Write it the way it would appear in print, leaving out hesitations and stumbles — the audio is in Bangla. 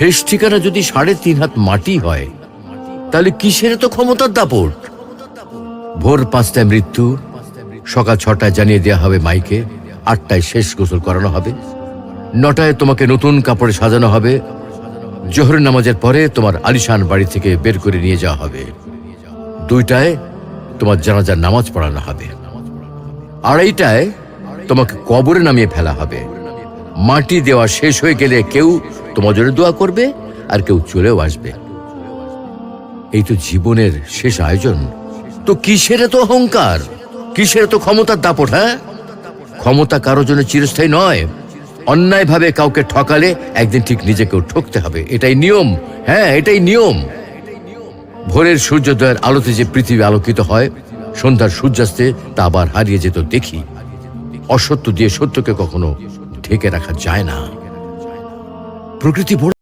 শেষ ঠিকানা যদি ৩.৫ হাত মাটি হয়, তাহলে কিসের তো ক্ষমতার দাপট? ভোর ৫টায় মৃত্যু, সকাল ৬টায় জানিয়ে দেওয়া হবে মাইকে, ৮টায় শেষ গোসল করানো হবে, ৯টায় তোমাকে নতুন কাপড়ে সাজানো হবে, জোহরের নামাজের পরে তোমার আলিশান বাড়ি থেকে বের করে নিয়ে যাওয়া হবে, ২টায় তোমার জানাজার নামাজ পড়ানো হবে, ২:৩০টায় তোমাকে কবরে নামিয়ে ফেলা হবে। মাটি দেওয়া শেষ হয়ে গেলে কেউ তোমার জন্য দোয়া করবে, আর কেউ চলেও আসবে। এই তো জীবনের শেষ আয়োজন। তো কিসের তো অহংকার, কিসের তো ক্ষমতার দাপট? হ্যাঁ, ক্ষমতা কারোর জন্য চিরস্থায়ী নয়। অন্যায়ভাবে কাউকে ঠকালে একদিন ঠিক নিজেকেও ঠকতে হবে, এটাই নিয়ম। হ্যাঁ, এটাই নিয়ম। ভোরের সূর্যোদয়ের আলোতে যে পৃথিবী আলোকিত হয়, সন্ধ্যার সূর্যাস্তে তা আবার হারিয়ে যেত দেখি। অসত্য দিয়ে সত্যকে কখনো ঢেকে রাখা যায় না। প্রকৃতি বড়